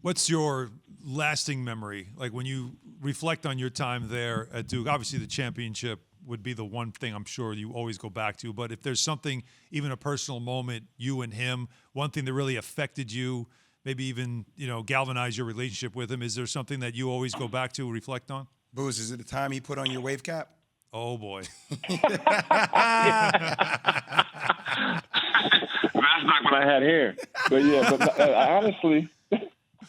What's your lasting memory? Like when you reflect on your time there at Duke, obviously the championship would be the one thing I'm sure you always go back to. But if there's something, even a personal moment, you and him, one thing that really affected you, maybe even, galvanized your relationship with him, is there something that you always go back to, reflect on? Booze, is it the time he put on your wave cap? Oh, boy. That's not what I had here. But, yeah,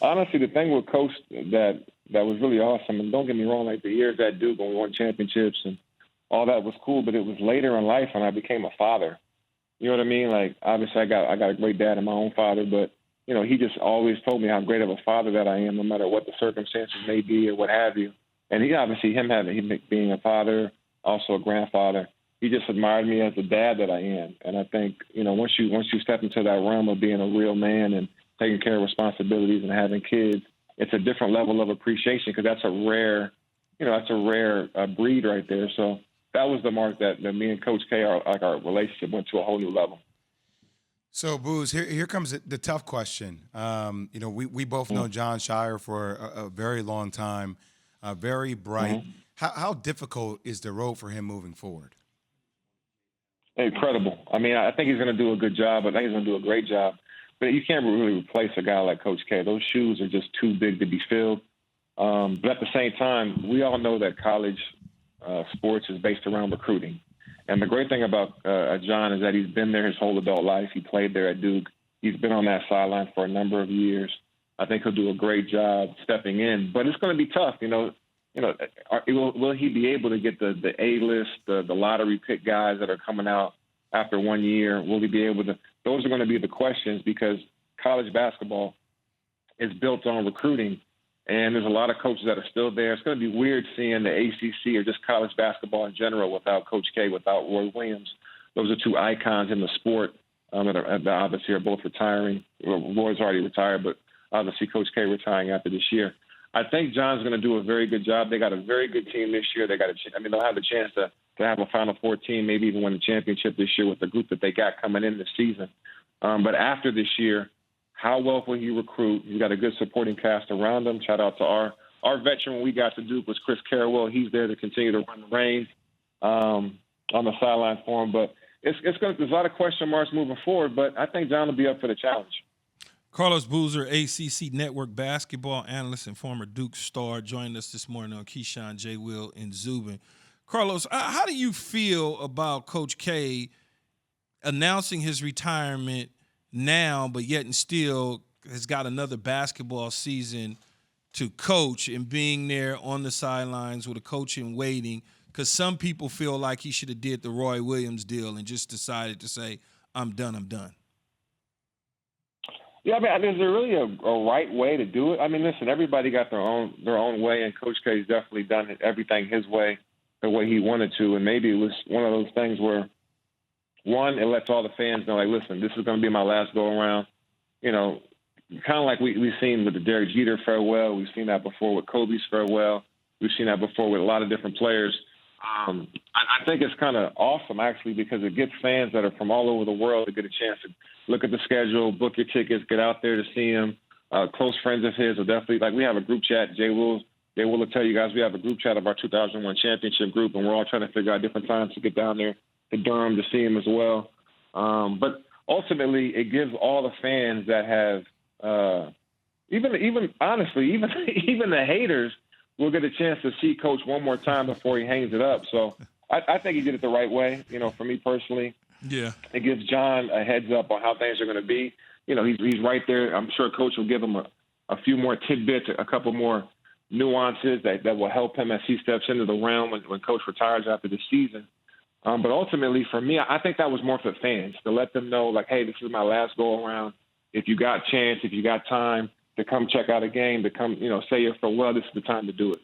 honestly, the thing with Coach that was really awesome, and don't get me wrong, like the years at Duke when we won championships and all that was cool, but it was later in life when I became a father. You know what I mean? Like, obviously I got a great dad and my own father, but, he just always told me how great of a father that I am, no matter what the circumstances may be or what have you. And he obviously, him being a father, also a grandfather, he just admired me as the dad that I am. And I think, once you step into that realm of being a real man and taking care of responsibilities and having kids, it's a different level of appreciation because that's a rare breed right there. So that was the mark that me and Coach K, our relationship went to a whole new level. So, Booze, here comes the tough question. We both know Jon Scheyer for a very long time, very bright. Mm-hmm. How difficult is the road for him moving forward? Incredible. I mean, I think he's going to do a good job. I think he's going to do a great job. But you can't really replace a guy like Coach K. Those shoes are just too big to be filled. But at the same time, we all know that college sports is based around recruiting. And the great thing about Jon is that he's been there his whole adult life. He played there at Duke. He's been on that sideline for a number of years. I think he'll do a great job stepping in. But it's going to be tough, will he be able to get the A-list, the lottery pick guys that are coming out after 1 year? Will he be able to? Those are going to be the questions because college basketball is built on recruiting, and there's a lot of coaches that are still there. It's going to be weird seeing the ACC or just college basketball in general without Coach K, without Roy Williams. Those are two icons in the sport that obviously are both retiring. Roy's already retired, but obviously Coach K retiring after this year. I think Jon's going to do a very good job. They got a very good team this year. They'll have a chance to have a Final Four team, maybe even win the championship this year with the group that they got coming in this season. But after this year, how well will he recruit? He's got a good supporting cast around him. Shout out to our veteran when we got to Duke was Chris Carrawell. He's there to continue to run the reins on the sideline for him. But there's a lot of question marks moving forward, but I think Jon will be up for the challenge. Carlos Boozer, ACC Network basketball analyst and former Duke star, joined us this morning on Keyshawn, J. Will, and Zubin. Carlos, how do you feel about Coach K announcing his retirement now, but yet and still has got another basketball season to coach and being there on the sidelines with a coach in waiting? Because some people feel like he should have did the Roy Williams deal and just decided to say, I'm done. Yeah, I mean, is there really a right way to do it? I mean, listen, everybody got their own way, and Coach K's definitely done everything his way, the way he wanted to. And maybe it was one of those things where, one, it lets all the fans know, like, listen, this is going to be my last go-around. Kind of like we've seen with the Derek Jeter farewell. We've seen that before with Kobe's farewell. We've seen that before with a lot of different players. I think it's kind of awesome, actually, because it gets fans that are from all over the world to get a chance to look at the schedule, book your tickets, get out there to see him. Close friends of his will definitely, like, we have a group chat. Jay Will tell you guys we have a group chat of our 2001 championship group, and we're all trying to figure out different times to get down there to Durham to see him as well. But ultimately, it gives all the fans that have, even honestly, even the haters will get a chance to see Coach one more time before he hangs it up. So I think he did it the right way, for me personally. Yeah. It gives Jon a heads up on how things are going to be. He's right there. I'm sure Coach will give him a few more tidbits, a couple more nuances that will help him as he steps into the realm when Coach retires after the season. But ultimately, for me, I think that was more for fans, to let them know, like, hey, this is my last go-around. If you got chance, if you got time to come check out a game, to come, say your farewell, this is the time to do it.